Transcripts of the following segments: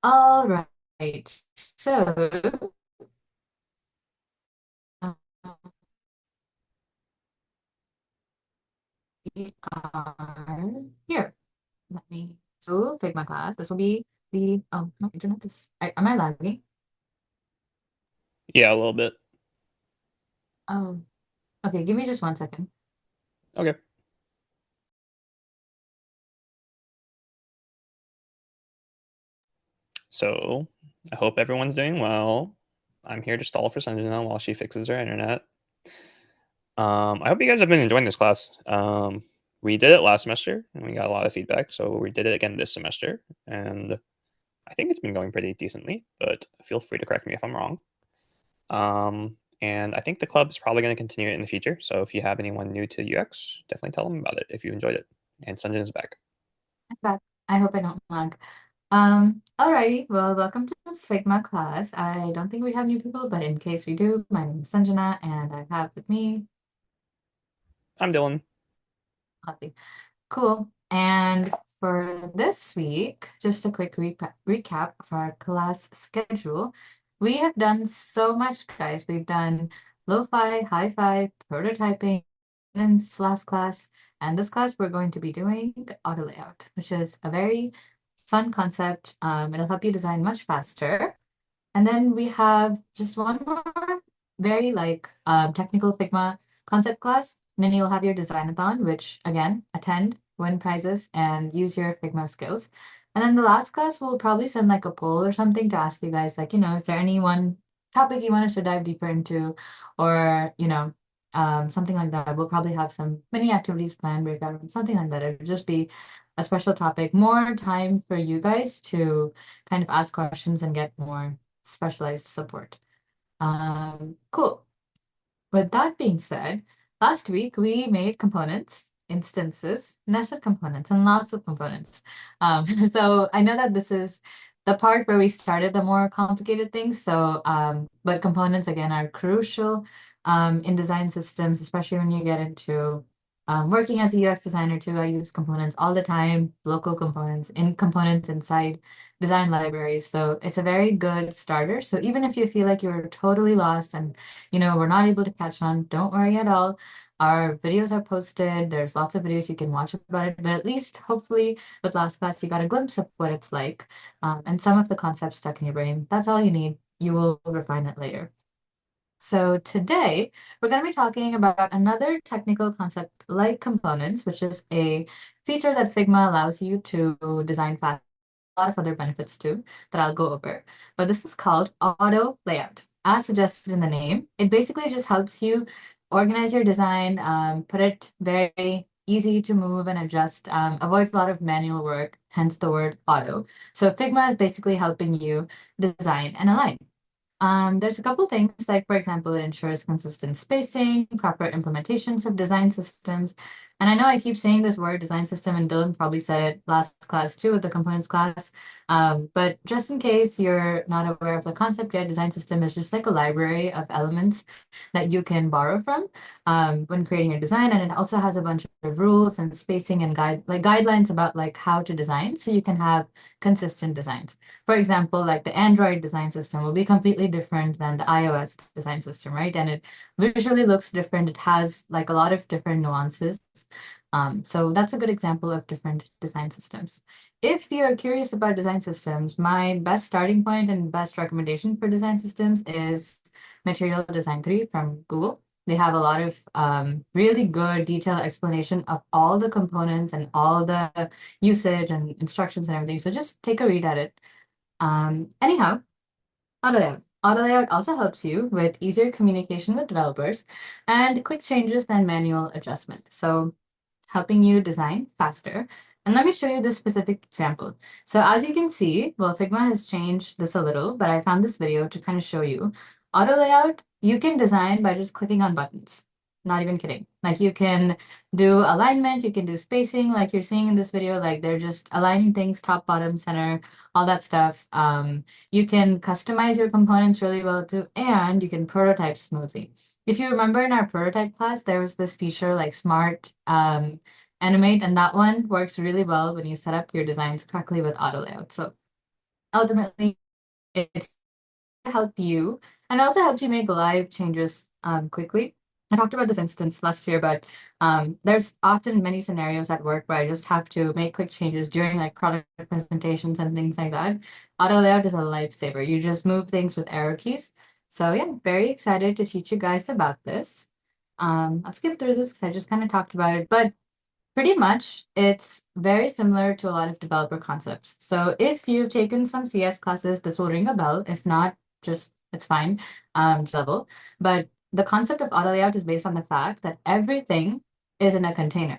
All right. So, uh, we are here. Let me. So, Figma class. This will be the. Oh, my internet is. Am I lagging? Yeah, a little bit. Oh, okay. Give me just 1 second. Okay. So I hope everyone's doing well. I'm here to stall for Sanjana while she fixes her internet. I hope you guys have been enjoying this class. We did it last semester and we got a lot of feedback, so we did it again this semester, and I think it's been going pretty decently, but feel free to correct me if I'm wrong. And I think the club is probably going to continue it in the future. So if you have anyone new to UX, definitely tell them about it if you enjoyed it. And Sanjana's back. I'm back. I hope I don't lag. Alrighty. Well, welcome to Figma class. I don't think we have new people, but in case we do, my name is Sanjana, and I have with me I'm Dylan. Kathy. Cool. And for this week, just a quick recap of our class schedule. We have done so much, guys. We've done lo-fi, hi-fi, prototyping, in last class. And this class, we're going to be doing auto layout, which is a very fun concept. It'll help you design much faster. And then we have just one more very technical Figma concept class. And then you'll have your designathon, which again, attend, win prizes, and use your Figma skills. And then the last class we'll probably send like a poll or something to ask you guys, like, is there any one topic you want us to dive deeper into, or something like that. We'll probably have some mini activities planned, breakout room, something like that. It'll just be a special topic, more time for you guys to kind of ask questions and get more specialized support. Cool. With that being said, last week we made components, instances, nested components, and lots of components. So I know that this is the part where we started the more complicated things. But components again are crucial in design systems, especially when you get into working as a UX designer too. I use components all the time, local components inside design libraries. So it's a very good starter. So even if you feel like you're totally lost and we're not able to catch on, don't worry at all. Our videos are posted. There's lots of videos you can watch about it, but at least hopefully with last class, you got a glimpse of what it's like and some of the concepts stuck in your brain. That's all you need. You will refine it later. So today we're going to be talking about another technical concept like components, which is a feature that Figma allows you to design fast. A lot of other benefits too that I'll go over. But this is called auto layout. As suggested in the name, it basically just helps you organize your design, put it very easy to move and adjust, avoids a lot of manual work, hence the word auto. So Figma is basically helping you design and align. There's a couple things, like for example, it ensures consistent spacing, proper implementations of design systems. And I know I keep saying this word design system, and Dylan probably said it last class too with the components class. But just in case you're not aware of the concept yet, design system is just like a library of elements that you can borrow from when creating your design. And it also has a bunch of rules and spacing and guidelines about like how to design so you can have consistent designs. For example, like the Android design system will be completely different than the iOS design system, right? And it visually looks different. It has like a lot of different nuances. So that's a good example of different design systems. If you're curious about design systems, my best starting point and best recommendation for design systems is Material Design 3 from Google. They have a lot of really good detailed explanation of all the components and all the usage and instructions and everything. So just take a read at it. Anyhow, auto layout. Auto layout also helps you with easier communication with developers and quick changes than manual adjustment. So helping you design faster. And let me show you this specific example. So as you can see, well, Figma has changed this a little, but I found this video to kind of show you. Auto layout, you can design by just clicking on buttons. Not even kidding. Like you can do alignment, you can do spacing, like you're seeing in this video, like they're just aligning things top, bottom, center, all that stuff. You can customize your components really well too, and you can prototype smoothly. If you remember in our prototype class, there was this feature like smart animate, and that one works really well when you set up your designs correctly with auto layout. So ultimately it's to help you and also helps you make live changes quickly. I talked about this instance last year, but there's often many scenarios at work where I just have to make quick changes during like product presentations and things like that. Auto layout is a lifesaver. You just move things with arrow keys. So yeah, very excited to teach you guys about this. I'll skip through this because I just kind of talked about it, but pretty much, it's very similar to a lot of developer concepts. So if you've taken some CS classes, this will ring a bell. If not, just it's fine, just level. But the concept of auto layout is based on the fact that everything is in a container.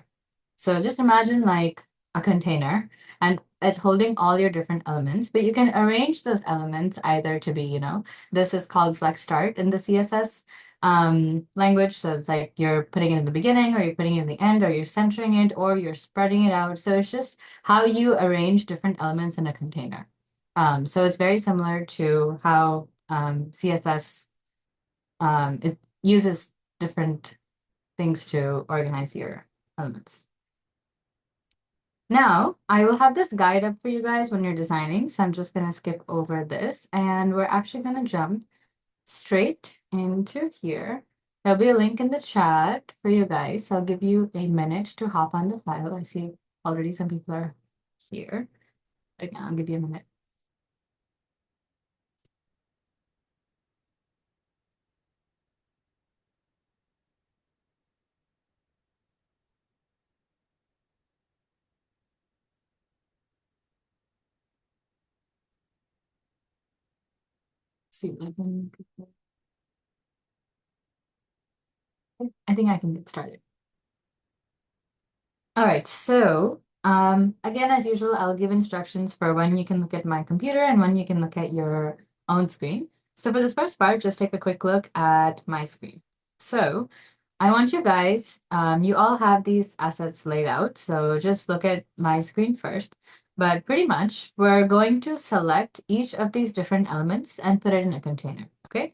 So just imagine like a container and it's holding all your different elements, but you can arrange those elements either to be, this is called flex start in the CSS language. So it's like you're putting it in the beginning or you're putting it in the end or you're centering it or you're spreading it out. So it's just how you arrange different elements in a container. So it's very similar to how CSS it uses different things to organize your elements. Now, I will have this guide up for you guys when you're designing, so I'm just going to skip over this, and we're actually going to jump straight into here. There'll be a link in the chat for you guys, so I'll give you a minute to hop on the file. I see already some people are here. Right now, I'll give you a minute. See, 11 people. I think I can get started. All right, so again, as usual, I'll give instructions for when you can look at my computer and when you can look at your own screen. So for this first part, just take a quick look at my screen. So I want you guys, you all have these assets laid out, so just look at my screen first. But pretty much, we're going to select each of these different elements and put it in a container, okay?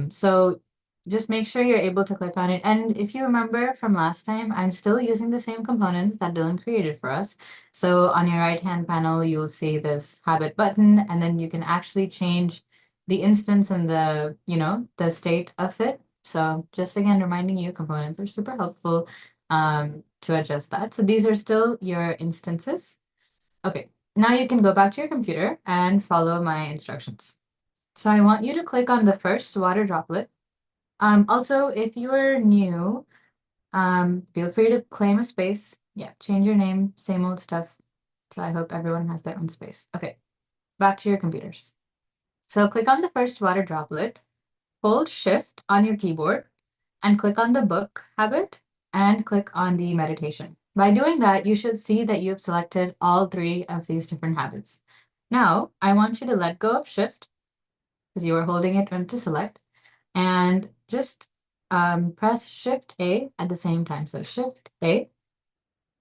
So just make sure you're able to click on it. And if you remember from last time, I'm still using the same components that Dylan created for us. So on your right-hand panel, you'll see this habit button, and then you can actually change the instance and the state of it. So just again, reminding you, components are super helpful to adjust that. So these are still your instances. Okay, now you can go back to your computer and follow my instructions. So I want you to click on the first water droplet. Also, if you're new, feel free to claim a space. Yeah, change your name, same old stuff. So I hope everyone has their own space. Okay, back to your computers. So click on the first water droplet, hold Shift on your keyboard, and click on the book habit and click on the meditation. By doing that, you should see that you've selected all three of these different habits. Now, I want you to let go of Shift because you were holding it to select and just press Shift A at the same time. So Shift A,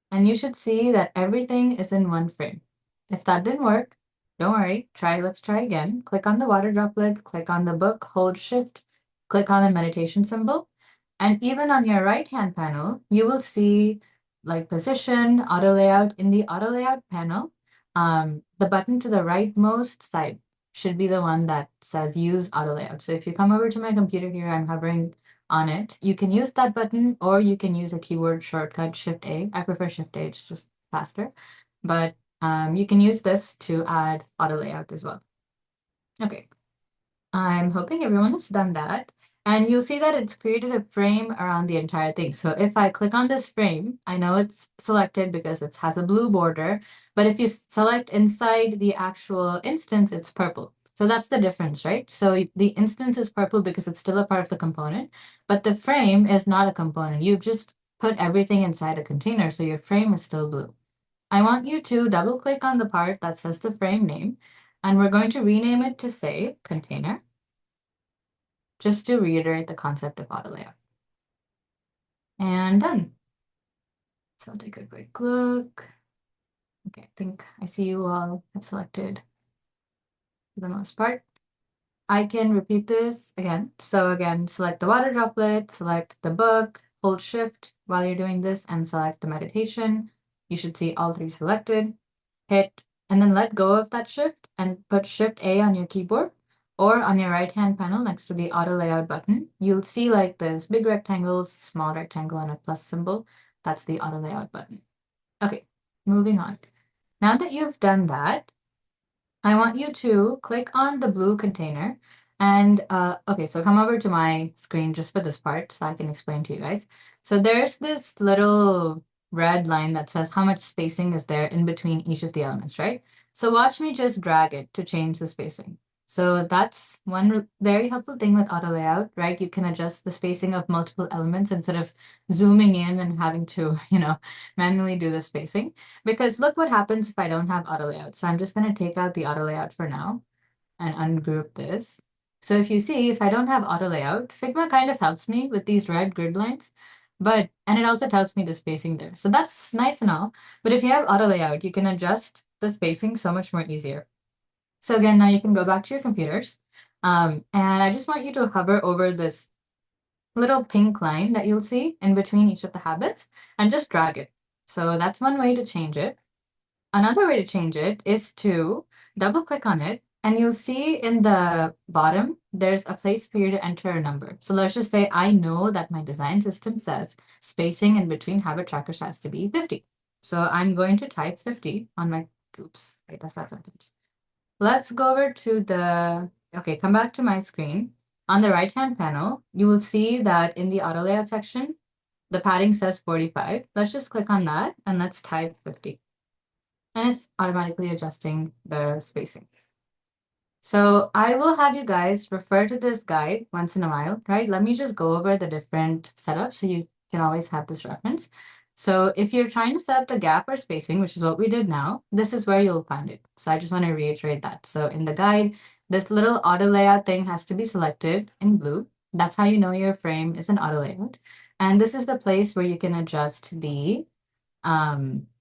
and you should see that everything is in one frame. If that didn't work, don't worry, let's try again. Click on the water droplet, click on the book, hold Shift, click on the meditation symbol. And even on your right-hand panel, you will see like position, auto layout. In the auto layout panel, the button to the rightmost side should be the one that says use auto layout. So if you come over to my computer here, I'm hovering on it. You can use that button or you can use a keyboard shortcut Shift A. I prefer Shift A, it's just faster. But you can use this to add auto layout as well. Okay, I'm hoping everyone has done that. And you'll see that it's created a frame around the entire thing. So if I click on this frame, I know it's selected because it has a blue border. But if you select inside the actual instance, it's purple. So that's the difference, right? So the instance is purple because it's still a part of the component, but the frame is not a component. You've just put everything inside a container, so your frame is still blue. I want you to double click on the part that says the frame name, and we're going to rename it to say container, just to reiterate the concept of auto layout. And done. So I'll take a quick look. Okay, I think I see you all have selected for the most part. I can repeat this again. So again, select the water droplet, select the book, hold Shift while you're doing this, and select the meditation. You should see all three selected. Hit and then let go of that shift and put Shift A on your keyboard or on your right-hand panel next to the auto layout button, you'll see like this big rectangle, small rectangle, and a plus symbol. That's the auto layout button. Okay, moving on. Now that you've done that, I want you to click on the blue container and okay, so come over to my screen just for this part so I can explain to you guys. So there's this little red line that says how much spacing is there in between each of the elements, right? So watch me just drag it to change the spacing. So that's one very helpful thing with auto layout, right? You can adjust the spacing of multiple elements instead of zooming in and having to, manually do the spacing. Because look what happens if I don't have auto layout. So I'm just going to take out the auto layout for now and ungroup this. So if you see, if I don't have auto layout, Figma kind of helps me with these red grid lines, and it also tells me the spacing there. So that's nice and all. But if you have auto layout, you can adjust the spacing so much more easier. So again, now you can go back to your computers. And I just want you to hover over this little pink line that you'll see in between each of the habits and just drag it. So that's one way to change it. Another way to change it is to double click on it and you'll see in the bottom, there's a place for you to enter a number. So let's just say I know that my design system says spacing in between habit trackers has to be 50. So I'm going to type 50 on my, oops, wait, that's that sentence. Let's go over to okay, come back to my screen. On the right-hand panel, you will see that in the auto layout section, the padding says 45. Let's just click on that and let's type 50. And it's automatically adjusting the spacing. So I will have you guys refer to this guide once in a while, right? Let me just go over the different setups so you can always have this reference. So if you're trying to set up the gap or spacing, which is what we did now, this is where you'll find it. So I just want to reiterate that. So in the guide, this little auto layout thing has to be selected in blue. That's how you know your frame is an auto layout. And this is the place where you can adjust the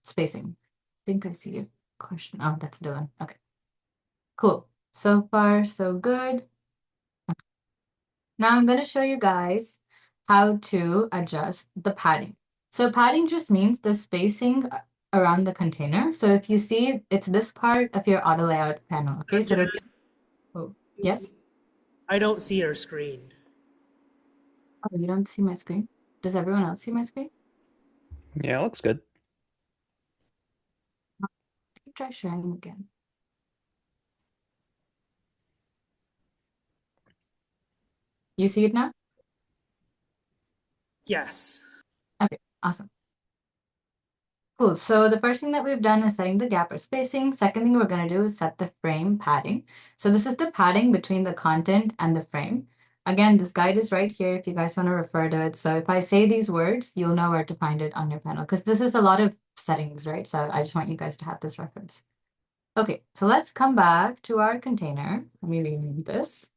spacing. I think I see a question. Oh, that's Dylan. Okay, cool. So far, so good. Now I'm going to show you guys how to adjust the padding. So padding just means the spacing around the container. So if you see, it's this part of your auto layout panel. Okay, so Jen, it'll be, oh, excuse yes? me. I don't see your screen. Oh, you don't see my screen? Does everyone else see my screen? Yeah, looks good. I can try sharing again. You see it now? Yes. Okay, awesome. Cool. So the first thing that we've done is setting the gap or spacing. Second thing we're going to do is set the frame padding. So this is the padding between the content and the frame. Again, this guide is right here if you guys want to refer to it. So if I say these words, you'll know where to find it on your panel because this is a lot of settings, right? So I just want you guys to have this reference. Okay, so let's come back to our container. Let me rename this.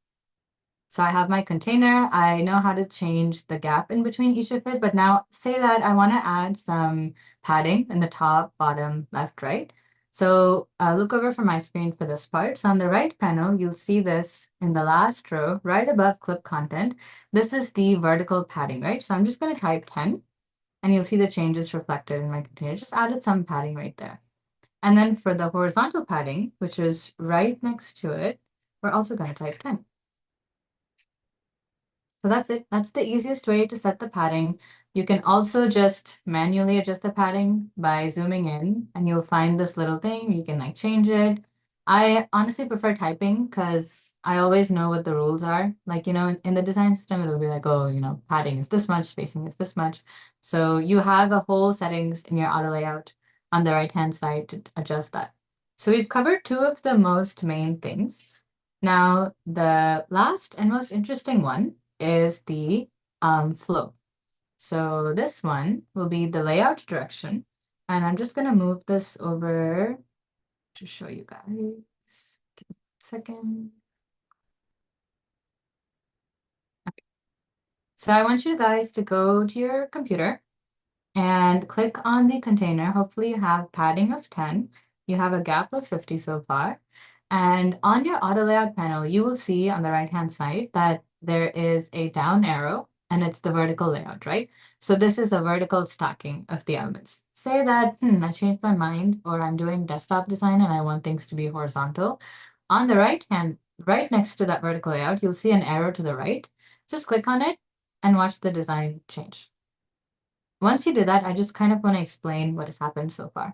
So I have my container. I know how to change the gap in between each of it, but now say that I want to add some padding in the top, bottom, left, right. So look over from my screen for this part. So on the right panel, you'll see this in the last row, right above clip content. This is the vertical padding, right? So I'm just going to type 10 and you'll see the changes reflected in my container. Just added some padding right there. And then for the horizontal padding, which is right next to it, we're also going to type 10. So that's it. That's the easiest way to set the padding. You can also just manually adjust the padding by zooming in and you'll find this little thing. You can like change it. I honestly prefer typing because I always know what the rules are. Like, in the design system, it'll be like, oh, padding is this much, spacing is this much. So you have a whole settings in your auto layout on the right-hand side to adjust that. So we've covered two of the most main things. Now, the last and most interesting one is the flow. So this one will be the layout direction. And I'm just going to move this over to show you guys. Give me a second. Okay. So I want you guys to go to your computer and click on the container. Hopefully you have padding of 10. You have a gap of 50 so far. And on your auto layout panel, you will see on the right-hand side that there is a down arrow and it's the vertical layout, right? So this is a vertical stacking of the elements. Say that, I changed my mind, or I'm doing desktop design and I want things to be horizontal. On the right hand, right next to that vertical layout, you'll see an arrow to the right. Just click on it and watch the design change. Once you do that, I just kind of want to explain what has happened so far.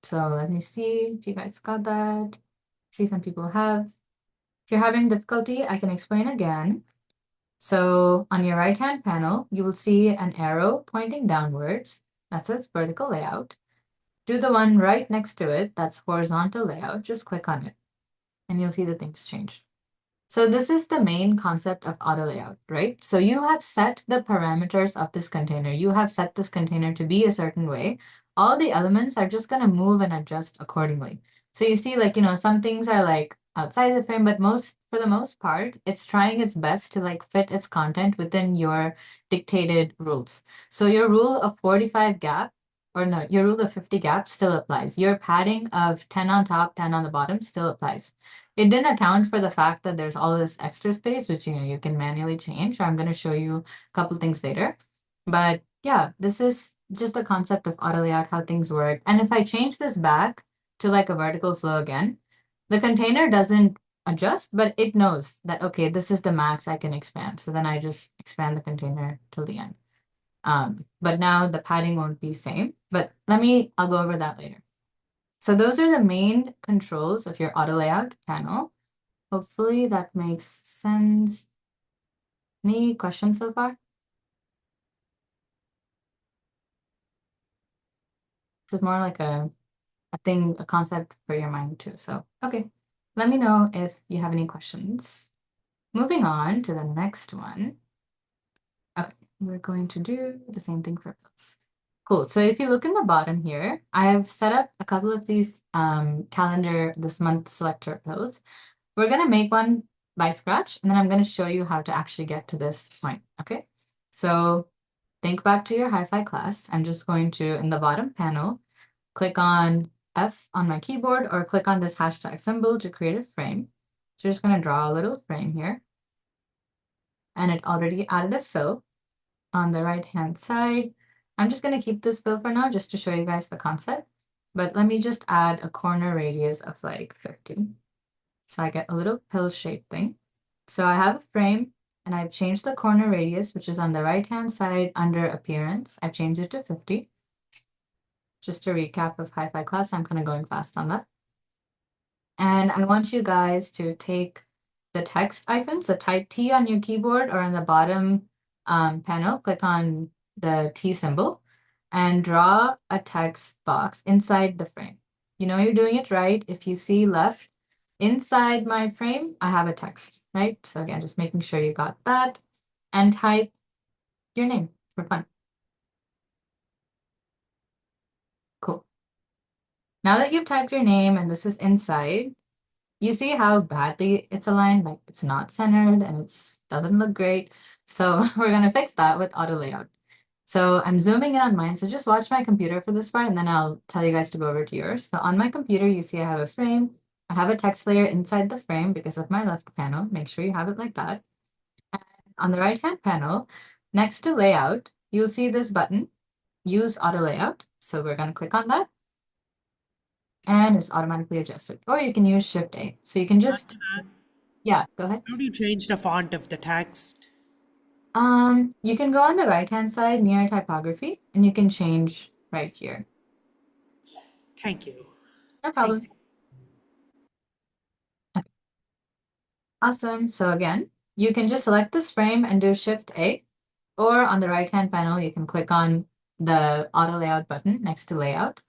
So let me see if you guys got that. See, some people have. If you're having difficulty, I can explain again. So on your right-hand panel, you will see an arrow pointing downwards that says vertical layout. Do the one right next to it that's horizontal layout. Just click on it and you'll see the things change. So this is the main concept of auto layout, right? So you have set the parameters of this container. You have set this container to be a certain way. All the elements are just going to move and adjust accordingly. So you see, like, some things are like outside the frame, but for the most part, it's trying its best to like fit its content within your dictated rules. So your rule of 45 gap, or no, your rule of 50 gap still applies. Your padding of 10 on top, 10 on the bottom still applies. It didn't account for the fact that there's all this extra space, which you can manually change. I'm going to show you a couple things later. But yeah, this is just the concept of auto layout, how things work. And if I change this back to like a vertical flow again, the container doesn't adjust, but it knows that, okay, this is the max I can expand. So then I just expand the container till the end. But now the padding won't be same. But I'll go over that later. So those are the main controls of your auto layout panel. Hopefully that makes sense. Any questions so far? This is more like a concept for your mind too. So, okay, let me know if you have any questions. Moving on to the next one. Okay, we're going to do the same thing for builds. Cool. So if you look in the bottom here, I have set up a couple of these calendar this month selector builds. We're going to make one by scratch, and then I'm going to show you how to actually get to this point. Okay. So think back to your hi-fi class. I'm just going to, in the bottom panel, click on F on my keyboard or click on this hashtag symbol to create a frame. So you're just going to draw a little frame here. And it already added a fill on the right-hand side. I'm just going to keep this fill for now just to show you guys the concept. But let me just add a corner radius of like 50. So I get a little pill-shaped thing. So I have a frame and I've changed the corner radius, which is on the right-hand side under appearance. I've changed it to 50. Just a recap of hi-fi class. I'm kind of going fast on that. And I want you guys to take the text icon. So type T on your keyboard or on the bottom panel, click on the T symbol and draw a text box inside the frame. You know you're doing it right. If you see left, inside my frame, I have a text, right? So again, just making sure you got that and type your name for fun. Cool. Now that you've typed your name and this is inside, you see how badly it's aligned, like it's not centered and it doesn't look great. So we're gonna fix that with auto layout. So I'm zooming in on mine. So just watch my computer for this part and then I'll tell you guys to go over to yours. So on my computer, you see I have a frame. I have a text layer inside the frame because of my left panel. Make sure you have it like that. And on the right-hand panel, next to layout, you'll see this button, use auto layout. So we're gonna click on that and it's automatically adjusted. Or you can use Shift A. So you can just, yeah, go ahead. How do you change the font of the text? You can go on the right-hand side near typography and you can change right here. Thank you. No Thank problem. you. Okay. Awesome. So again, you can just select this frame and do Shift A, or on the right-hand panel, you can click on the auto layout button next to layout.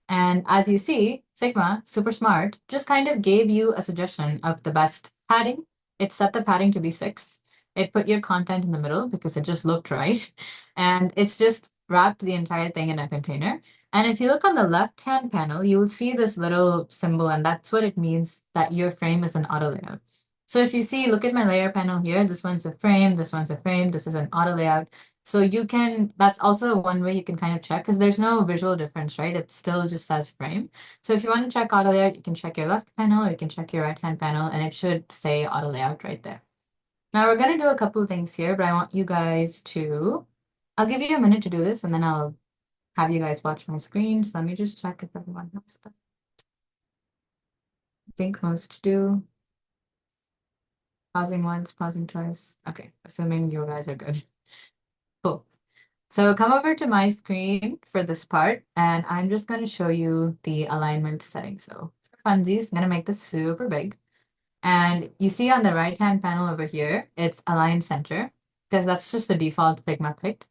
And as you see, Figma, super smart, just kind of gave you a suggestion of the best padding. It set the padding to be 6. It put your content in the middle because it just looked right. And it's just wrapped the entire thing in a container. And if you look on the left-hand panel, you will see this little symbol, and that's what it means that your frame is an auto layout. So if you see, look at my layer panel here, this one's a frame, this one's a frame, this is an auto layout. So that's also one way you can kind of check because there's no visual difference, right? It still just says frame. So if you want to check auto layout, you can check your left panel or you can check your right-hand panel and it should say auto layout right there. Now we're gonna do a couple of things here, but I want you guys to, I'll give you a minute to do this and then I'll have you guys watch my screen. So let me just check if everyone has that. I think most do. Pausing once, pausing twice. Okay, assuming you guys are good. Cool. So come over to my screen for this part, and I'm just going to show you the alignment settings. So for funsies, I'm going to make this super big. And you see on the right-hand panel over here, it's align center, because that's just the default Figma picked.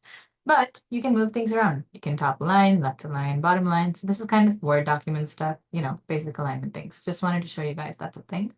But you can move things around. You can top align, left align, bottom align. So this is kind of Word document stuff, you know, basic alignment things. Just wanted to show you guys that's a thing.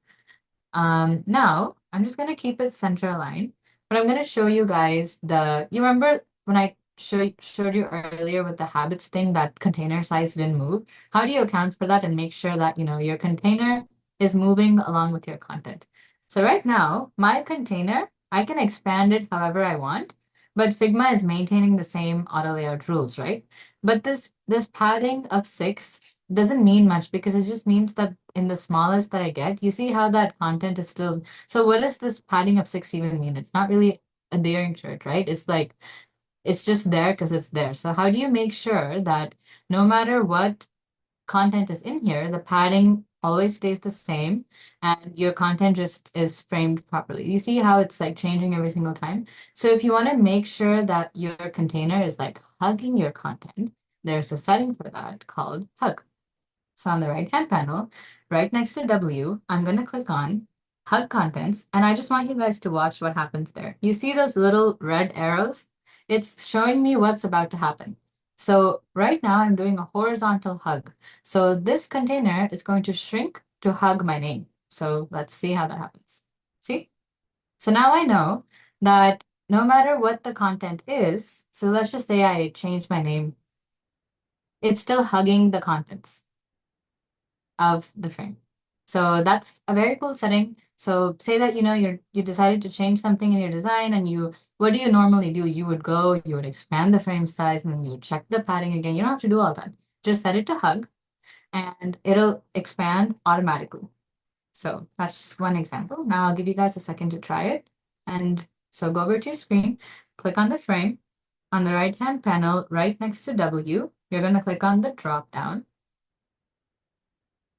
Now I'm just gonna keep it center aligned, but I'm gonna show you guys you remember when I showed you earlier with the habits thing that container size didn't move? How do you account for that and make sure that, you know, your container is moving along with your content? So right now, my container, I can expand it however I want, but Figma is maintaining the same auto layout rules, right? But this padding of 6 doesn't mean much because it just means that in the smallest that I get, you see how that content is still. So what does this padding of 6 even mean? It's not really adhering to it, right? It's like it's just there because it's there. So how do you make sure that no matter what content is in here, the padding always stays the same and your content just is framed properly? You see how it's like changing every single time? So if you want to make sure that your container is like hugging your content, there's a setting for that called hug. So on the right-hand panel, right next to W, I'm going to click on Hug Contents, and I just want you guys to watch what happens there. You see those little red arrows? It's showing me what's about to happen. So right now I'm doing a horizontal hug. So this container is going to shrink to hug my name. So let's see how that happens. See? So now I know that no matter what the content is, so let's just say I change my name, it's still hugging the contents of the frame. So that's a very cool setting. So say that, you know, you decided to change something in your design and what do you normally do? You would expand the frame size and then you would check the padding again. You don't have to do all that. Just set it to hug and it'll expand automatically. So that's one example. Now I'll give you guys a second to try it. And so go over to your screen, click on the frame. On the right-hand panel, right next to W, you're going to click on the drop down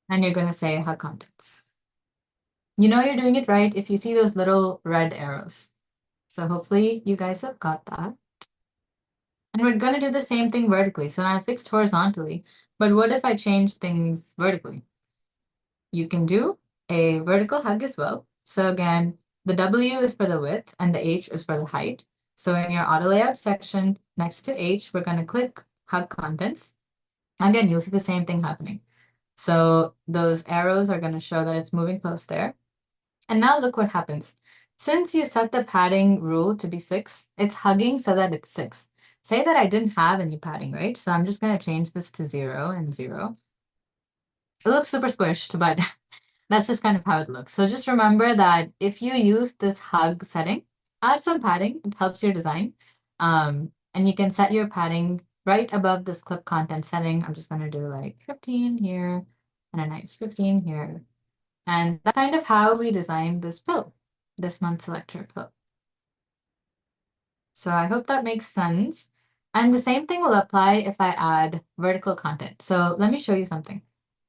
and you're going to say hug contents. You know you're doing it right if you see those little red arrows. So hopefully you guys have got that. And we're going to do the same thing vertically. So now I fixed horizontally, but what if I change things vertically? You can do a vertical hug as well. So again, the W is for the width and the H is for the height. So in your auto layout section next to H, we're going to click hug contents. Again, you'll see the same thing happening. So those arrows are going to show that it's moving close there. And now look what happens. Since you set the padding rule to be 6, it's hugging so that it's 6. Say that I didn't have any padding, right? So I'm just going to change this to 0 and 0. It looks super squished, but that's just kind of how it looks. So just remember that if you use this hug setting, add some padding. It helps your design. And you can set your padding right above this clip content setting. I'm just going to do like 15 here and a nice 15 here. And that's kind of how we designed this pill, this month's lecture pill. So I hope that makes sense. And the same thing will apply if I add vertical content. So let me show you something.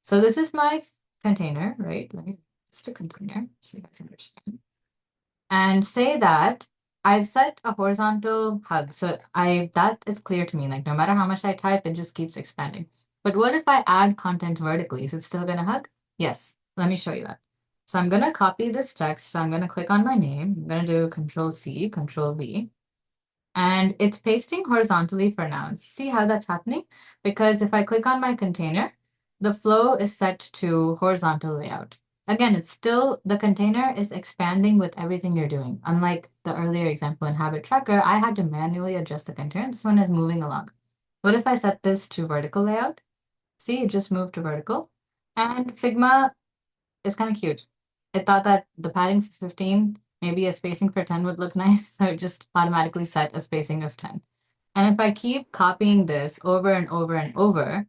So this is my container, right? Let me just a container so you guys understand. And say that I've set a horizontal hug. So that is clear to me. Like no matter how much I type, it just keeps expanding. But what if I add content vertically? Is it still gonna hug? Yes. Let me show you that. So I'm gonna copy this text. So I'm gonna click on my name. I'm gonna do Control C, Control V. And it's pasting horizontally for nouns. See how that's happening? Because if I click on my container, the flow is set to horizontal layout. Again, it's still, the container is expanding with everything you're doing. Unlike the earlier example in Habit Tracker, I had to manually adjust the container. This one is moving along. What if I set this to vertical layout? See, it just moved to vertical. And Figma is kind of cute. It thought that the padding for 15, maybe a spacing for 10 would look nice, so it just automatically set a spacing of 10. And if I keep copying this over and over and over,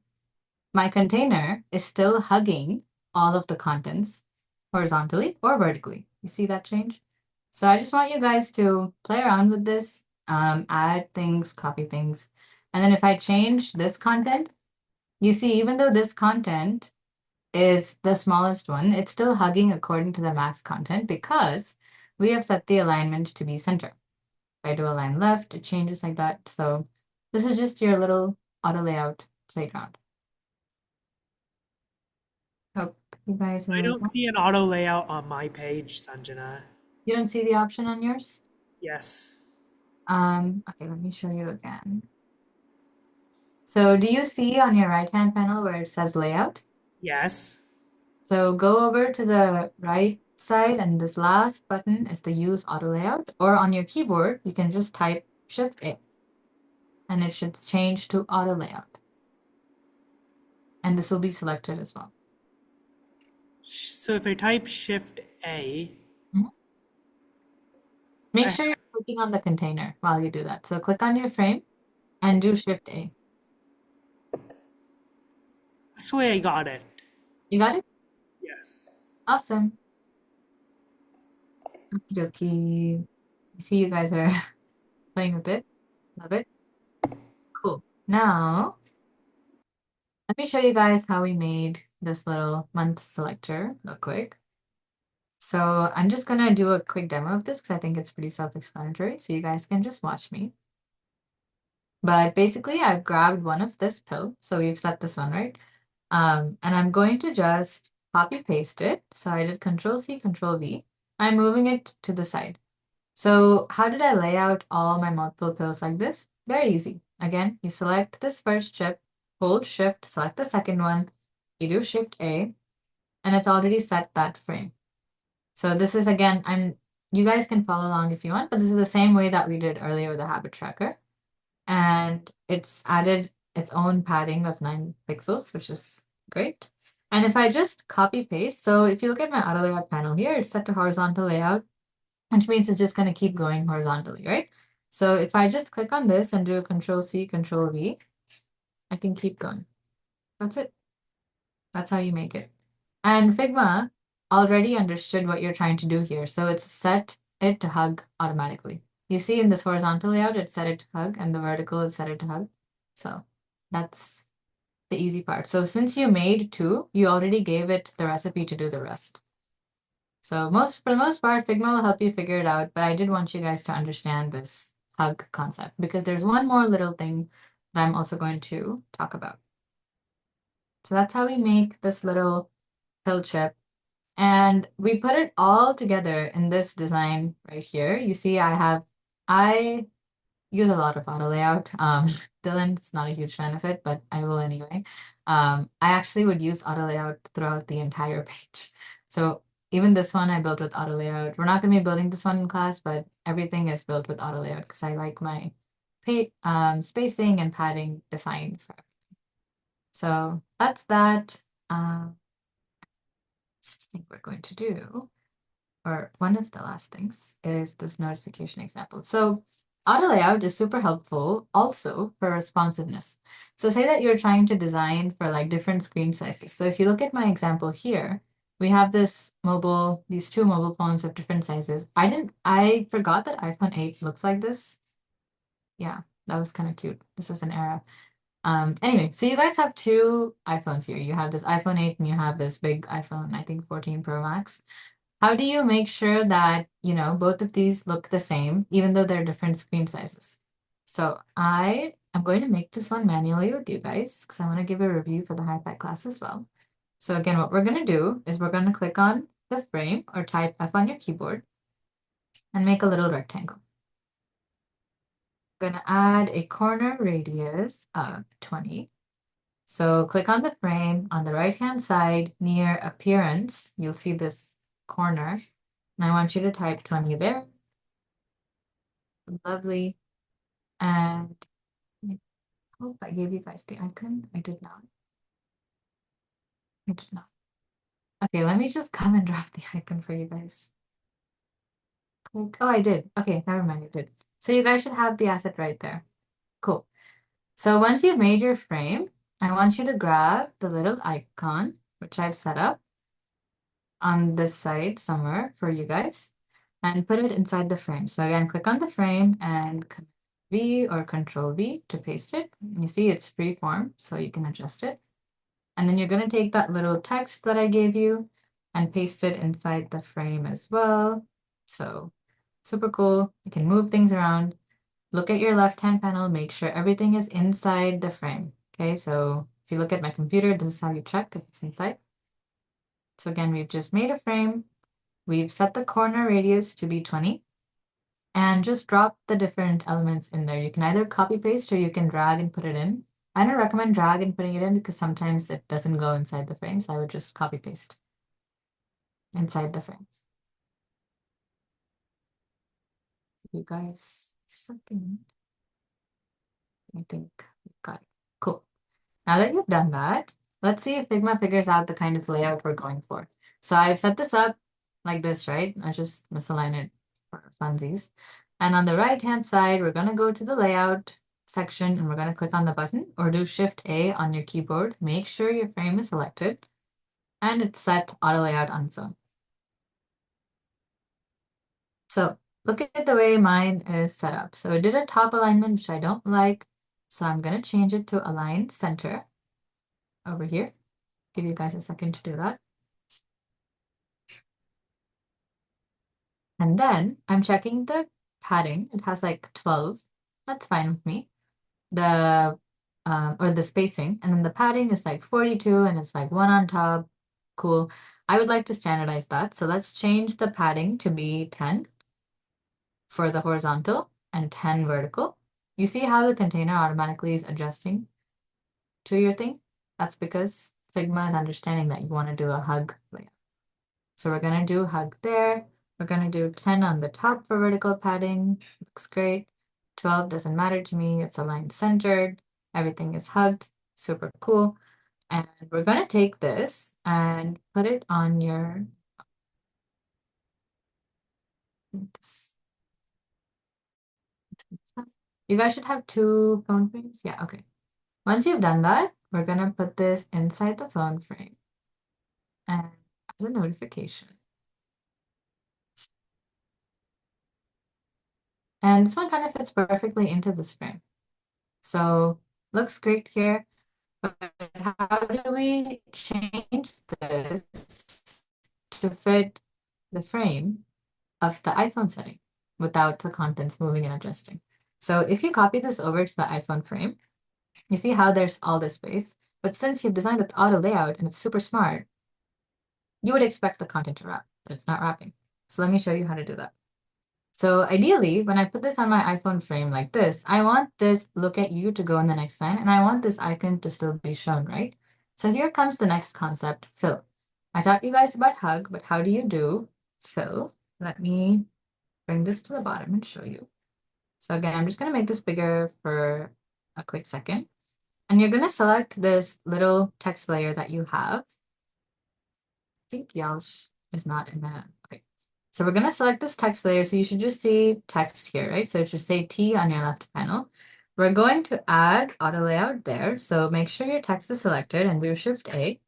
my container is still hugging all of the contents horizontally or vertically. You see that change? So I just want you guys to play around with this, add things, copy things. And then if I change this content, you see, even though this content is the smallest one, it's still hugging according to the max content because we have set the alignment to be center. If I do align left, it changes like that. So this is just your little auto layout playground. Hope you guys I are. don't see an auto layout on my page, Sanjana. You don't see the option on yours? Yes. Okay, let me show you again. So do you see on your right-hand panel where it says layout? Yes. So go over to the right side and this last button is the use auto layout, or on your keyboard, you can just type Shift A and it should change to auto layout. And this will be selected as well. So if I type Shift A, Mhm. Make I, sure you're clicking on the container while you do that. So click on your frame and do Shift A. actually I got it. You got it? Yes. Awesome. Okie dokie. I see you guys are playing with it. Love it. Cool. Now, let me show you guys how we made this little month selector real quick. So I'm just gonna do a quick demo of this because I think it's pretty self-explanatory, so you guys can just watch me. But basically, I've grabbed one of this pill, so we've set this one, right? And I'm going to just copy paste it. So I did Control C, Control V. I'm moving it to the side. So how did I lay out all my multiple pills like this? Very easy. Again, you select this first chip, hold Shift, select the second one, you do Shift A, and it's already set that frame. So this is again, you guys can follow along if you want, but this is the same way that we did earlier with the habit tracker. And it's added its own padding of 9 pixels, which is great. And if I just copy paste, so if you look at my auto layout panel here, it's set to horizontal layout, which means it's just going to keep going horizontally, right? So if I just click on this and do Control C, Control V, I can keep going. That's it. That's how you make it. And Figma already understood what you're trying to do here. So it's set it to hug automatically. You see in this horizontal layout, it set it to hug, and the vertical is set it to hug. So that's the easy part. So since you made two, you already gave it the recipe to do the rest. So for the most part, Figma will help you figure it out, but I did want you guys to understand this hug concept because there's one more little thing that I'm also going to talk about. So that's how we make this little pill chip. And we put it all together in this design right here. You see, I use a lot of auto layout. Dylan's not a huge fan of it, but I will anyway. I actually would use auto layout throughout the entire page. So even this one I built with auto layout. We're not going to be building this one in class, but everything is built with auto layout because I like my spacing and padding defined for. So that's that. Last thing we're going to do, or one of the last things, is this notification example. So auto layout is super helpful also for responsiveness. So say that you're trying to design for like different screen sizes. So if you look at my example here, we have these two mobile phones of different sizes. I forgot that iPhone 8 looks like this. Yeah, that was kind of cute. This was an era. Anyway, so you guys have two iPhones here. You have this iPhone 8 and you have this big iPhone, I think 14 Pro Max. How do you make sure that, both of these look the same, even though they're different screen sizes? So I am going to make this one manually with you guys because I want to give a review for the HiPi class as well. So again, what we're going to do is we're going to click on the frame or type F on your keyboard and make a little rectangle. I'm going to add a corner radius of 20. So click on the frame on the right-hand side near appearance. You'll see this corner. And I want you to type 20 there. Lovely. And I hope I gave you guys the icon. I did not. I did not. Okay, let me just come and drop the icon for you guys. Click. Oh, I did. Okay, never mind, I did. So you guys should have the asset right there. Cool. So once you've made your frame, I want you to grab the little icon, which I've set up on this side somewhere for you guys. and put it inside the frame. So again, click on the frame and V or Control V to paste it. You see it's free form, so you can adjust it. And then you're going to take that little text that I gave you and paste it inside the frame as well. So super cool. You can move things around. Look at your left-hand panel, make sure everything is inside the frame. Okay, so if you look at my computer, this is how you check if it's inside. So again, we've just made a frame. We've set the corner radius to be 20 and just drop the different elements in there. You can either copy paste or you can drag and put it in. I don't recommend drag and putting it in because sometimes it doesn't go inside the frame. So I would just copy paste inside the frame. You guys, a second. I think we got it. Cool. Now that you've done that, let's see if Figma figures out the kind of layout we're going for. So I've set this up like this, right? I just misalign it for funsies. And on the right-hand side, we're going to go to the layout section and we're going to click on the button or do Shift A on your keyboard. Make sure your frame is selected and it's set auto layout on its own. So look at the way mine is set up. So it did a top alignment, which I don't like. So I'm going to change it to align center over here. Give you guys a second to do that. And then I'm checking the padding. It has like 12. That's fine with me. Or the spacing. And then the padding is like 42 and it's like one on top. Cool. I would like to standardize that. So let's change the padding to be 10 for the horizontal and 10 vertical. You see how the container automatically is adjusting to your thing? That's because Figma is understanding that you want to do a hug layout. So we're going to do hug there. We're going to do 10 on the top for vertical padding. Looks great. 12 doesn't matter to me. It's aligned centered. Everything is hugged. Super cool. And we're going to take this and put it on your... You guys should have two phone frames. Yeah, okay. Once you've done that, we're going to put this inside the phone frame and as a notification. And this one kind of fits perfectly into this frame. So looks great here. But how do we change this to fit the frame of the iPhone setting without the contents moving and adjusting? So if you copy this over to the iPhone frame, you see how there's all this space. But since you've designed with auto layout and it's super smart, you would expect the content to wrap, but it's not wrapping. So let me show you how to do that. So ideally, when I put this on my iPhone frame like this, I want this look at you to go in the next line, and I want this icon to still be shown, right? So here comes the next concept, fill. I taught you guys about hug, but how do you do fill? Let me bring this to the bottom and show you. So again, I'm just going to make this bigger for a quick second. And you're going to select this little text layer that you have. I think Yalsh is not in that. Okay. So we're going to select this text layer. So you should just see text here, right? So it should say T on your left panel. We're going to add auto layout there. So make sure your text is selected and do Shift A.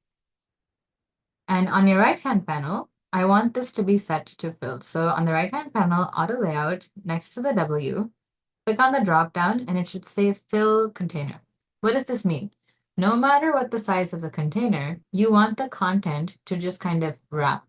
And on your right-hand panel, I want this to be set to fill. So on the right-hand panel, auto layout next to the W, click on the drop down and it should say fill container. What does this mean? No matter what the size of the container, you want the content to just kind of wrap.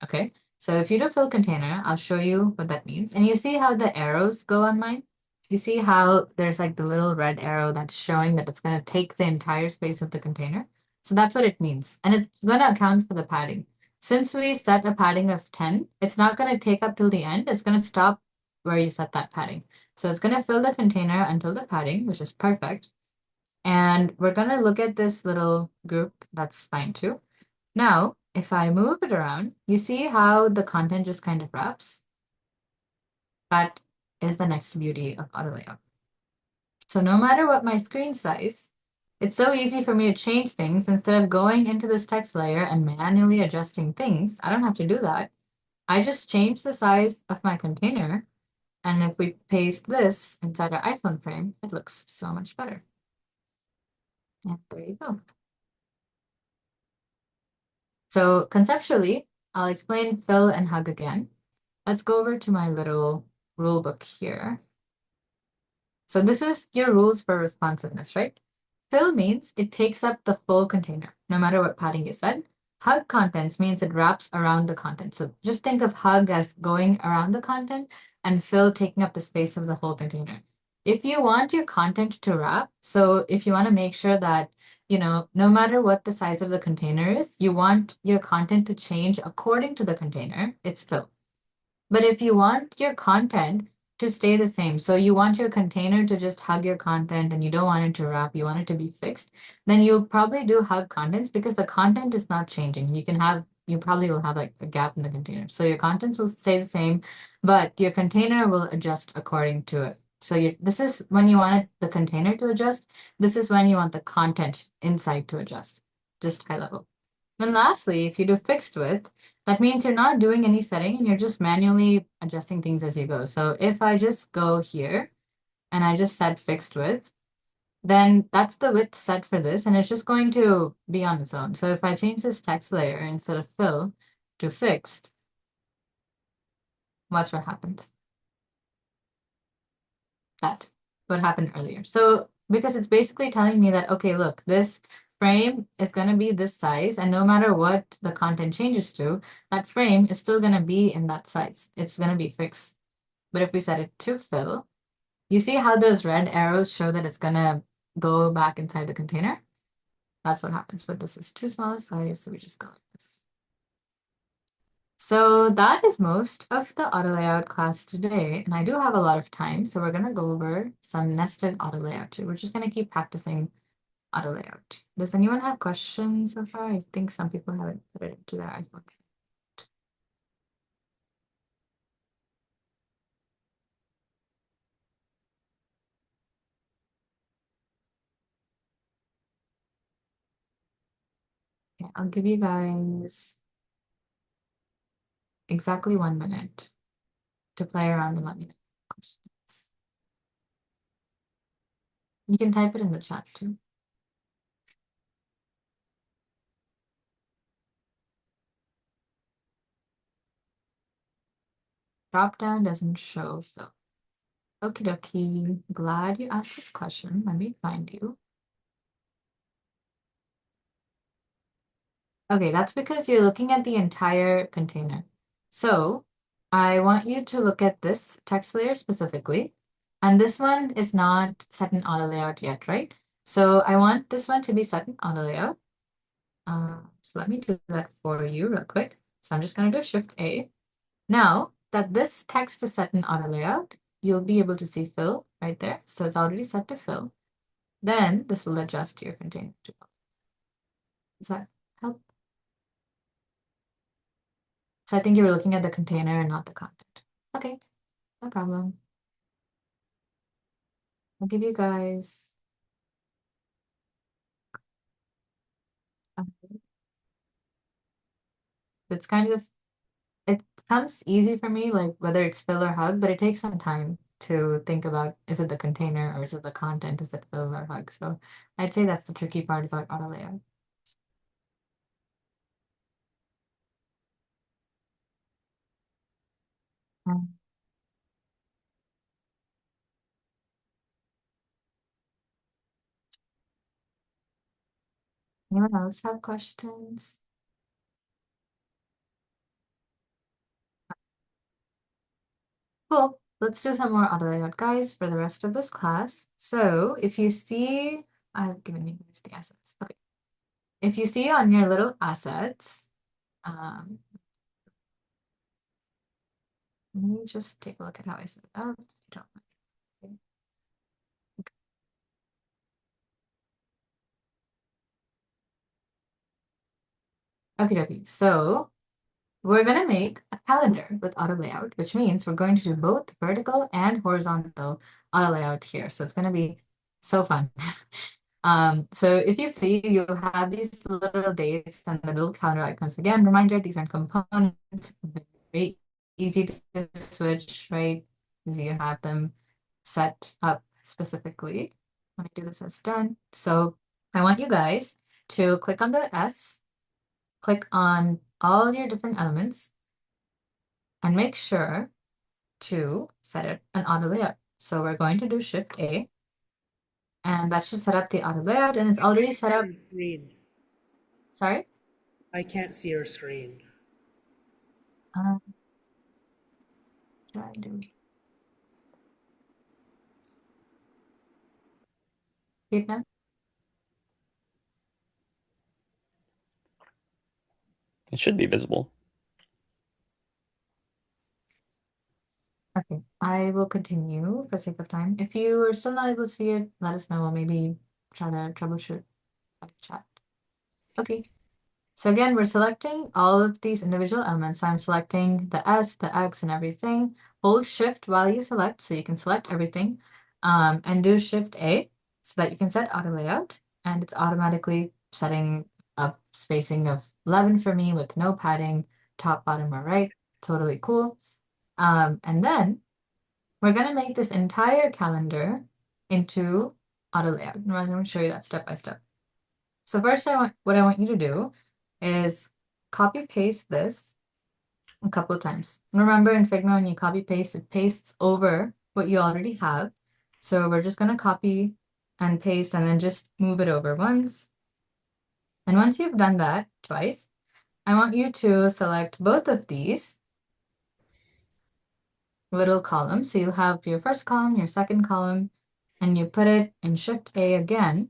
Okay, so if you do fill container, I'll show you what that means. And you see how the arrows go on mine? You see how there's like the little red arrow that's showing that it's going to take the entire space of the container. So that's what it means. And it's going to account for the padding. Since we set a padding of 10, it's not going to take up till the end. It's going to stop where you set that padding. So it's going to fill the container until the padding, which is perfect. And we're going to look at this little group. That's fine too. Now, if I move it around, you see how the content just kind of wraps? That is the next beauty of auto layout. So no matter what my screen size, it's so easy for me to change things instead of going into this text layer and manually adjusting things. I don't have to do that. I just change the size of my container. And if we paste this inside our iPhone frame, it looks so much better. And there you go. So conceptually, I'll explain fill and hug again. let's go over to my little rule book here. So this is your rules for responsiveness, right? Fill means it takes up the full container, no matter what padding you said. Hug contents means it wraps around the content. So just think of hug as going around the content and fill taking up the space of the whole container. If you want your content to wrap, so if you want to make sure that, no matter what the size of the container is, you want your content to change according to the container, it's fill. But if you want your content to stay the same, so you want your container to just hug your content and you don't want it to wrap, you want it to be fixed, then you'll probably do hug contents because the content is not changing. You probably will have like a gap in the container. So your contents will stay the same, but your container will adjust according to it. So this is when you want the container to adjust. This is when you want the content inside to adjust, just high level. Then lastly, if you do fixed width, that means you're not doing any setting and you're just manually adjusting things as you go. So if I just go here and I just set fixed width, then that's the width set for this and it's just going to be on its own. So if I change this text layer instead of fill to fixed, watch what happens. That what happened earlier. So because it's basically telling me that, okay, look, this frame is going to be this size, and no matter what the content changes to, that frame is still going to be in that size. It's going to be fixed. But if we set it to fill, you see how those red arrows show that it's going to go back inside the container? That's what happens, but this is too small a size, so we just go like this. So that is most of the auto layout class today, and I do have a lot of time, so we're going to go over some nested auto layout too. We're just going to keep practicing auto layout. Does anyone have questions so far? I think some people haven't put it into their iPhone. Okay, I'll give you guys exactly 1 minute to play around and let me know questions. You can type it in the chat too. Drop down doesn't show fill. Okie dokie. Glad you asked this question. Let me find you. Okay, that's because you're looking at the entire container. So I want you to look at this text layer specifically. And this one is not set in auto layout yet, right? So I want this one to be set in auto layout. So let me do that for you real quick. So I'm just going to do Shift A. Now that this text is set in auto layout, you'll be able to see fill right there. So it's already set to fill. Then this will adjust your container to fill. Does that help? So I think you were looking at the container and not the content. Okay, no problem. I'll give you guys. It's kind of, it comes easy for me, like whether it's fill or hug, but it takes some time to think about, is it the container or is it the content? Is it fill or hug? So I'd say that's the tricky part about auto layout. Um, Anyone else have questions? Cool. Let's do some more auto layout, guys, for the rest of this class. So if you see, I've given you guys the assets. Okay. If you see on your little assets, let me just take a look at how I set it up. If you don't mind. Okay, okay. So we're going to make a calendar with auto layout, which means we're going to do both vertical and horizontal auto layout here. So it's going to be so fun. So if you see, you'll have these little dates and the little calendar icons. Again, reminder, these aren't components. Very easy to switch, right? Because you have them set up specifically. Let me do this as done. So I want you guys to click on the S, click on all your different elements, and make sure to set it an auto layout. So we're going to do Shift A, and that should set up the auto layout, and it's already set up. Screen. Sorry? I can't see your screen. What do I do? Keep now? It should be visible. Okay, I will continue for sake of time. If you are still not able to see it, let us know. We'll maybe try to troubleshoot by chat. Okay. So again, we're selecting all of these individual elements. So I'm selecting the S, the X, and everything. Hold Shift while you select, so you can select everything. And do Shift A, so that you can set auto layout. And it's automatically setting up spacing of 11 for me with no padding, top, bottom, or right. Totally cool. And then we're going to make this entire calendar into auto layout. And I'm going to show you that step by step. So first, what I want you to do is copy paste this a couple of times. And remember, in Figma, when you copy paste, it pastes over what you already have. So we're just going to copy and paste and then just move it over once. And once you've done that twice, I want you to select both of these little columns. So you have your first column, your second column, and you put it in Shift A again.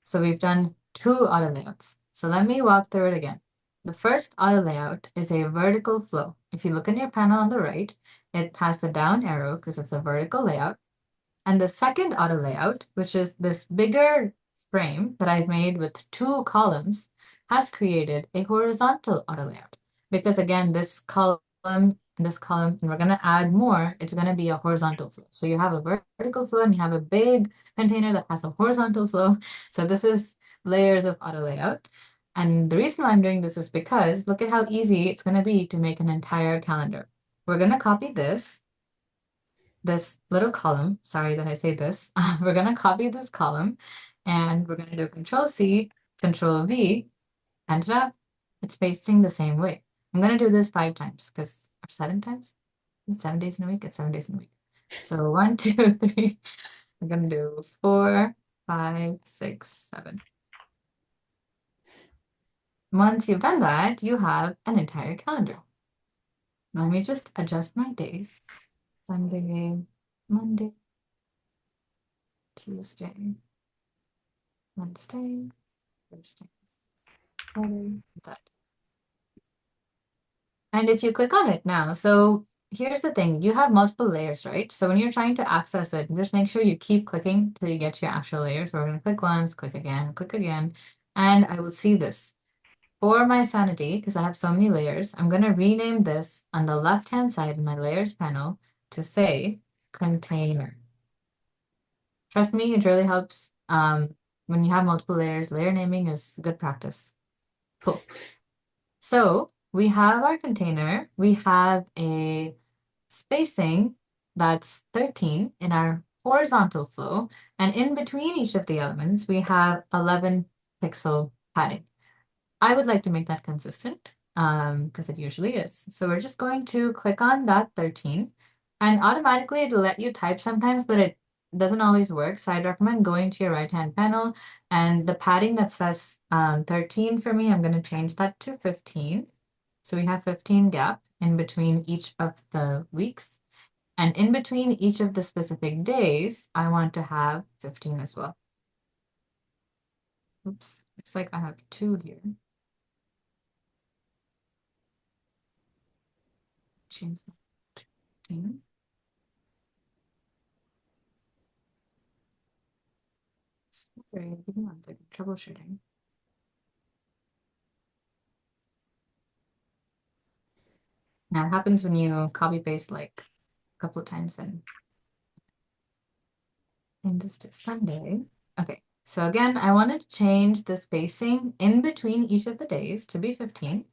So we've done 2 auto layouts. So let me walk through it again. The first auto layout is a vertical flow. If you look in your panel on the right, it has the down arrow because it's a vertical layout. And the second auto layout, which is this bigger frame that I've made with 2 columns, has created a horizontal auto layout. Because again, this column and this column, and we're going to add more, it's going to be a horizontal flow. So you have a vertical flow and you have a big container that has a horizontal flow. So this is layers of auto layout. And the reason why I'm doing this is because look at how easy it's going to be to make an entire calendar. We're going to copy this little column. Sorry that I say this. We're going to copy this column and we're going to do Control C, Control V, and ta-da, it's pasting the same way. I'm going to do this 5 times because, or 7 times? It's 7 days in a week? It's 7 days in a week. So 1, 2, 3. We're going to do 4, 5, 6, 7. Once you've done that, you have an entire calendar. Let me just adjust my days. Sunday, Monday, Tuesday, Wednesday, Thursday, Friday, that. And if you click on it now, so here's the thing, you have multiple layers, right? So when you're trying to access it, just make sure you keep clicking till you get to your actual layer. So we're going to click once, click again, and I will see this. For my sanity, because I have so many layers, I'm going to rename this on the left-hand side in my layers panel to say container. Trust me, it really helps. When you have multiple layers, layer naming is good practice. Cool. So we have our container. We have a spacing that's 13 in our horizontal flow. And in between each of the elements, we have 11 pixel padding. I would like to make that consistent because it usually is. So we're just going to click on that 13 and automatically it'll let you type sometimes, but it doesn't always work. So I'd recommend going to your right-hand panel and the padding that says 13 for me, I'm going to change that to 15. So we have 15 gap in between each of the weeks. And in between each of the specific days, I want to have 15 as well. Oops, looks like I have 2 here. Change that to 15. Sorry, give me 1 second, troubleshooting. Now it happens when you copy paste like a couple of times and this is Sunday. Okay, so again, I wanted to change the spacing in between each of the days to be 15.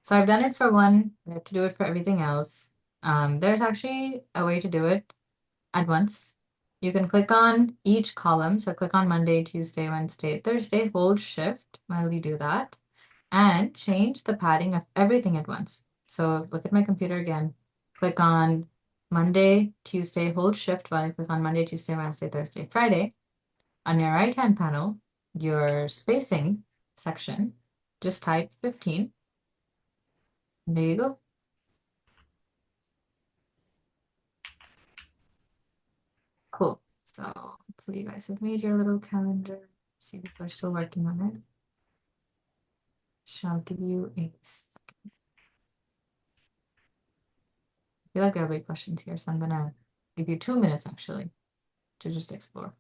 So I've done it for one, I have to do it for everything else. There's actually a way to do it at once. You can click on each column. So click on Monday, Tuesday, Wednesday, Thursday, hold Shift while you do that. and change the padding of everything at once. So look at my computer again. Click on Monday, Tuesday, hold shift while I click on Monday, Tuesday, Wednesday, Thursday, Friday. On your right-hand panel, your spacing section, just type 15. There you go. Cool. So hopefully you guys have made your little calendar. See if people are still working on it. Shall give you a second. I feel like there'll be questions here, so I'm gonna give you 2 minutes actually to just explore.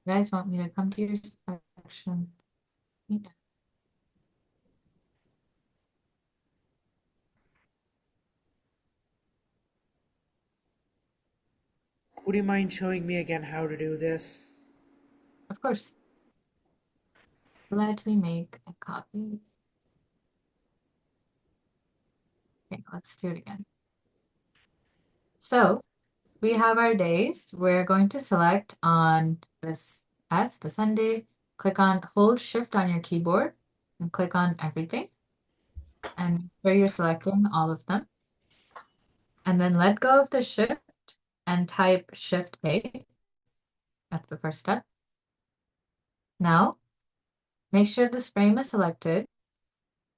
You guys want me to come to your section? Yeah. Would you mind showing me again how to do this? Of course. Let me make a copy. Okay, let's do it again. So we have our days. We're going to select on this S, the Sunday. Click on, hold shift on your keyboard and click on everything. And where you're selecting all of them. And then let go of the shift and type Shift A. That's the first step. Now, make sure this frame is selected.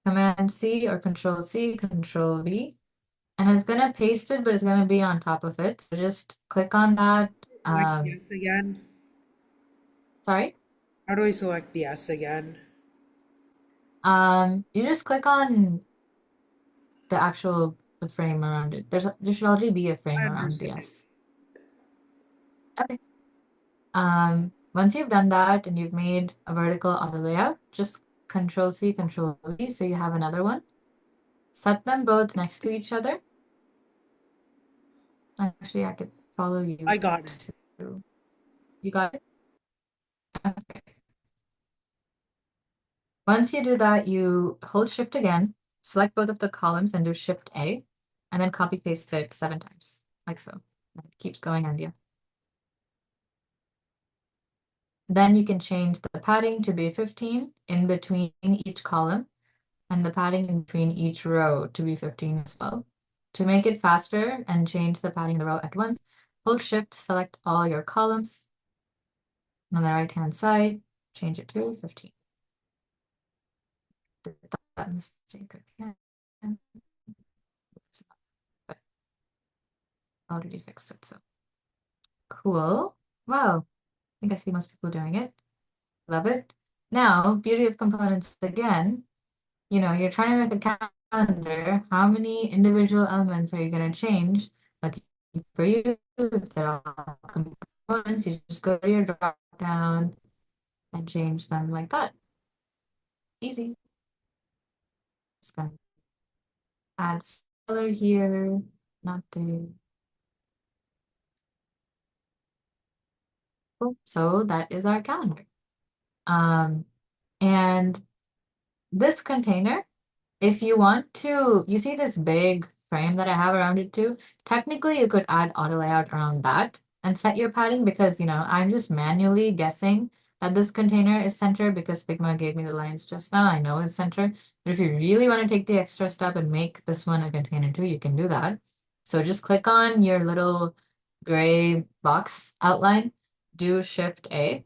Command C or Control C, Control V. And it's going to paste it, but it's going to be on top of it. So just click on that. Select the S again. Sorry. How do I select the S again? You just click on the frame around it. There should already be a frame I around the understand. S. Okay. Once you've done that and you've made a vertical auto layout, just Control C, Control V, so you have another one. Set them both next to each other. Actually, I could follow you I got it. too. You got it? Okay. Once you do that, you hold Shift again, select both of the columns and do Shift A, and then copy paste it 7 times, like so. And it keeps going, and yeah. Then you can change the padding to be 15 in between each column and the padding in between each row to be 15 as well. To make it faster and change the padding in the row at once, hold Shift, select all your columns. On the right-hand side, change it to 15. Did that mistake again. But already fixed it, so cool. Wow, I think I see most people doing it. Love it. Now, beauty of components again. You're trying to make a calendar. How many individual elements are you going to change? Like for you, if they're all components, you just go to your drop down and change them like that. Easy. Just gonna add color here, not the. Cool. So that is our calendar. And this container, if you want to, you see this big frame that I have around it too? Technically, you could add auto layout around that and set your padding because, I'm just manually guessing that this container is center because Figma gave me the lines just now. I know it's center. But if you really want to take the extra step and make this one a container too, you can do that. So just click on your little gray box outline, do Shift A,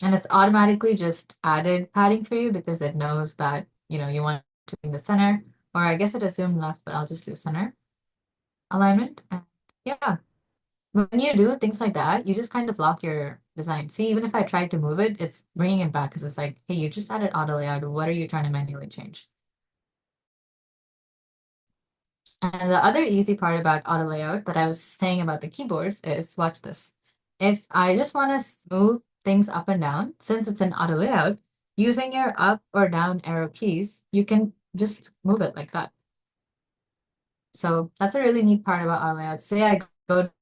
and it's automatically just added padding for you because it knows that, you want to be in the center, or I guess it assumed left, but I'll just do center alignment. And yeah, when you do things like that, you just kind of lock your design. See, even if I tried to move it, it's bringing it back because it's like, hey, you just added auto layout. What are you trying to manually change? And the other easy part about auto layout that I was saying about the keyboards is, watch this. If I just want to move things up and down, since it's an auto layout, using your up or down arrow keys, you can just move it like that. So that's a really neat part about auto layout. Say I go to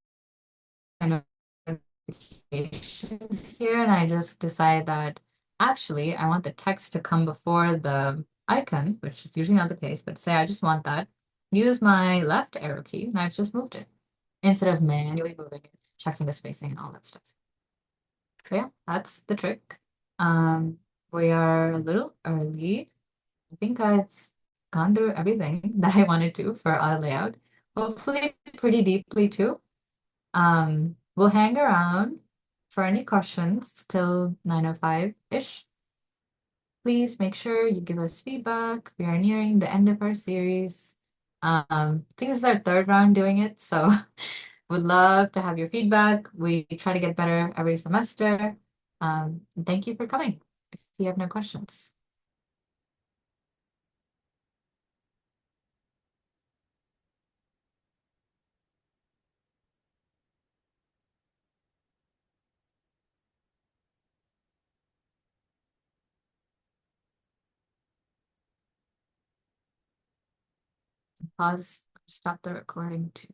my notifications here and I just decide that actually, I want the text to come before the icon, which is usually not the case, but say I just want that. Use my left arrow key, and I've just moved it instead of manually moving it, checking the spacing and all that stuff. So yeah, that's the trick. We are a little early. I think I've gone through everything that I wanted to for our layout. Hopefully pretty deeply too. We'll hang around for any questions till 9:05-ish. Please make sure you give us feedback. We are nearing the end of our series. I think this is our third round doing it, so would love to have your feedback. We try to get better every semester. Thank you for coming. If you have no questions. Pause, stop the recording too.